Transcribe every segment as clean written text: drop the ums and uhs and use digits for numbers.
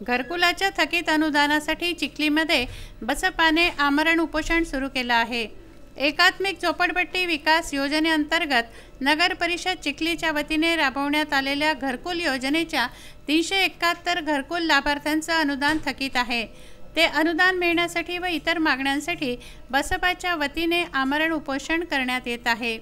घरकुलाच्या थकीत अनुदानासाठी चिखलीमध्ये बसपाने आमरण उपोषण सुरू केलं आहे। एकात्मिक झोपडपट्टी विकास योजनेअंतर्गत नगर परिषद चिखलीच्या वतीने राबवण्यात आलेल्या घरकुल योजनेच्या 371 घरकुल लाभार्थ्यांचं अनुदान थकीत आहे। ते अनुदान मिळण्यासाठी व इतर मागण्यांसाठी बसपाच्या वतीने आमरण उपोषण करण्यात येत आहे।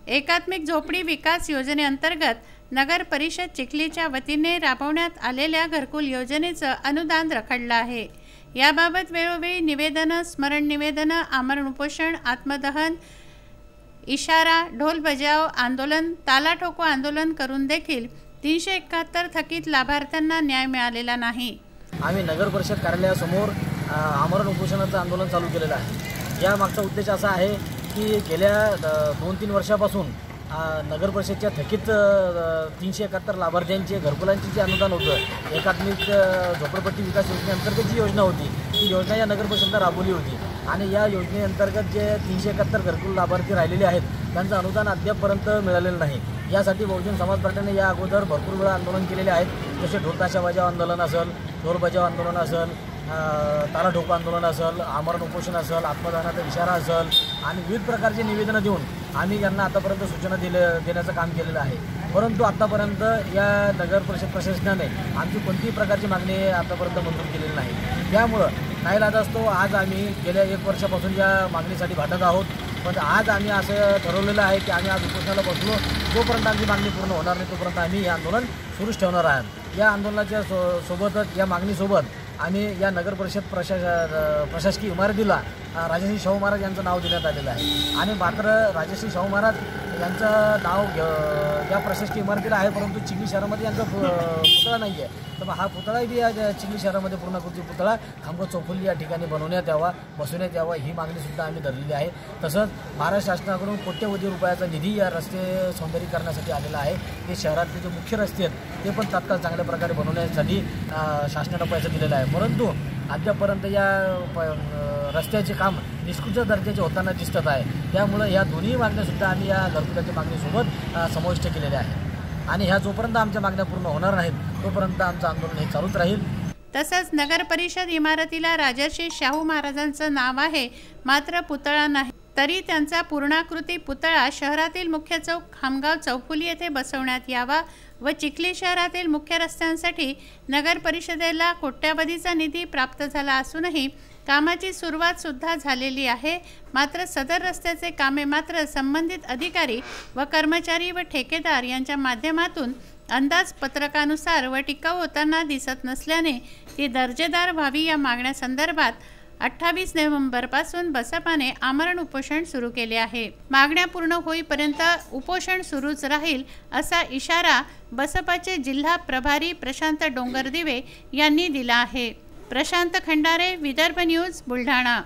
एकात्मिक झोपडी विकास योजनेअंतर्गत नगर परिषद चिखलीच्या वतीने राबवण्यात आलेल्या घरकुल योजनेचं अनुदान रखडलं आहे। याबाबत वेळोवेळी निवेदनं, स्मरण निवेदनं, आमरण उपोषण, आत्मदहन, इशारा, ढोल बजाव आंदोलन, ताला ठोको आंदोलन करून देखील 371 थकीत लाभार्थ्यांना न्याय मिळालेला नाही। आम्ही नगर परिषद कार्यालयासमोर आमरण उपोषणाचं आंदोलन चालू केलेलं आहे। या मागचा उद्देश असा आहे की गेल्या 2-3 वर्षापासून नगर परिषदच्या थकीत 371 लाभार्थ्यांचे घरकुलांचे जे अनुदान होतं, एकात्मिक झोपडपट्टी विकास योजनेअंतर्गत जी योजना होती ती योजना या नगर परिषदेनं राबवली होती आणि या योजनेअंतर्गत जे 371 घरकुल लाभार्थी राहिलेले आहेत त्यांचं अनुदान अद्यापपर्यंत मिळालेलं नाही। यासाठी बहुजन समाज पार्टीने या अगोदर भरपूर वेळा आंदोलन केलेले आहेत। जसे ढोल ताशा बजाव आंदोलन असेल, ढोल बजाव आंदोलन असेल, ताला ठोको आंदोलन असेल, आमरण उपोषण असेल, आत्मदहनाचा इशारा असेल आणि विविध प्रकारचे निवेदनं देऊन आम्ही यांना आतापर्यंत सूचना देण्याचं काम केलेलं आहे। परंतु आतापर्यंत या नगर परिषद प्रशासनाने आमची कोणतीही प्रकारची मागणी आतापर्यंत मंजूर केलेली नाही। त्यामुळं नाईलाजास्तव आज आम्ही गेल्या 1 वर्षापासून या मागणीसाठी भाटत आहोत। पण आज आम्ही असं ठरवलेलं आहे की आम्ही आज उपोषणाला बसलो, जोपर्यंत आमची मागणी पूर्ण होणार नाही तोपर्यंत आम्ही हे आंदोलन सुरूच ठेवणार आहोत। या आंदोलनाच्या सोबतच या मागणीसोबत आम्ही या नगर परिषद प्रशासकीय इमारतीला राजश्री शाहू महाराज यांचं नाव देण्यात आलेलं आहे आणि मात्र राजश्री शाहू महाराज यांचं नाव या प्रशासकीय इमारतीला आहे, परंतु चिखली शहरामध्ये यांचा पुतळा नाही आहे। तर हा पुतळा बी या चिखली शहरामध्ये पूर्णाकृती पुतळा खामगाव चौफुली या ठिकाणी बसवण्यात यावा ही मागणीसुद्धा आम्ही धरलेली आहे। तसंच महाराष्ट्र शासनाकडून कोट्यवधी रुपयाचा निधी या रस्ते सौंदर्यीकरणासाठी आलेला आहे। ते शहरातले जे मुख्य रस्ते आहेत ते पण तात्काळ चांगल्या प्रकारे बनवण्यासाठी शासनानं पैसा दिलेला आहे, परंतु अद्यापर्यंत या रस्त्याचे काम निष्कृत दर्जाचे होताना दिसत आहे। त्यामुळे या दोन्ही मागण्यासुद्धा आम्ही या घरकुलाच्या मागणीसोबत समाविष्ट केलेल्या आहेत आणि ह्या जोपर्यंत आमच्या मागण्या पूर्ण होणार नाहीत तोपर्यंत आमचं आंदोलन हे चालूच राहील। तसंच नगर परिषद इमारतीला राजर्षी शाहू महाराजांचं नाव आहे, मात्र पुतळा नाही। तरी त्यांचा पूर्णाकृती पुतळा शहरातील मुख्य चौक खामगाव चौफुली येथे बसवण्यात यावा व चिखली शहरातील मुख्य रस्त्यांसाठी नगर परिषदेला कोट्यावधीचा निधी प्राप्त झाला असूनही कामाची सुरुवात सुद्धा झालेली आहे, मात्र सदर रस्त्याचे कामे मात्र संबंधित अधिकारी व कर्मचारी व ठेकेदार यांच्या माध्यमातून अंदाजपत्रकानुसार व टिकाऊ होताना दिसत नसल्याने ती दर्जेदार व्हावी या मागण्यासंदर्भात 28 नोव्हेंबरपासून बसपाने आमरण उपोषण सुरू केले आहे। मागण्या पूर्ण होईपर्यंत उपोषण सुरूच राहील असा इशारा बसपाचे जिल्हा प्रभारी प्रशांत डोंगरदिवे यांनी दिला आहे। प्रशांत खंडारे, विदर्भ न्यूज, बुलढाणा।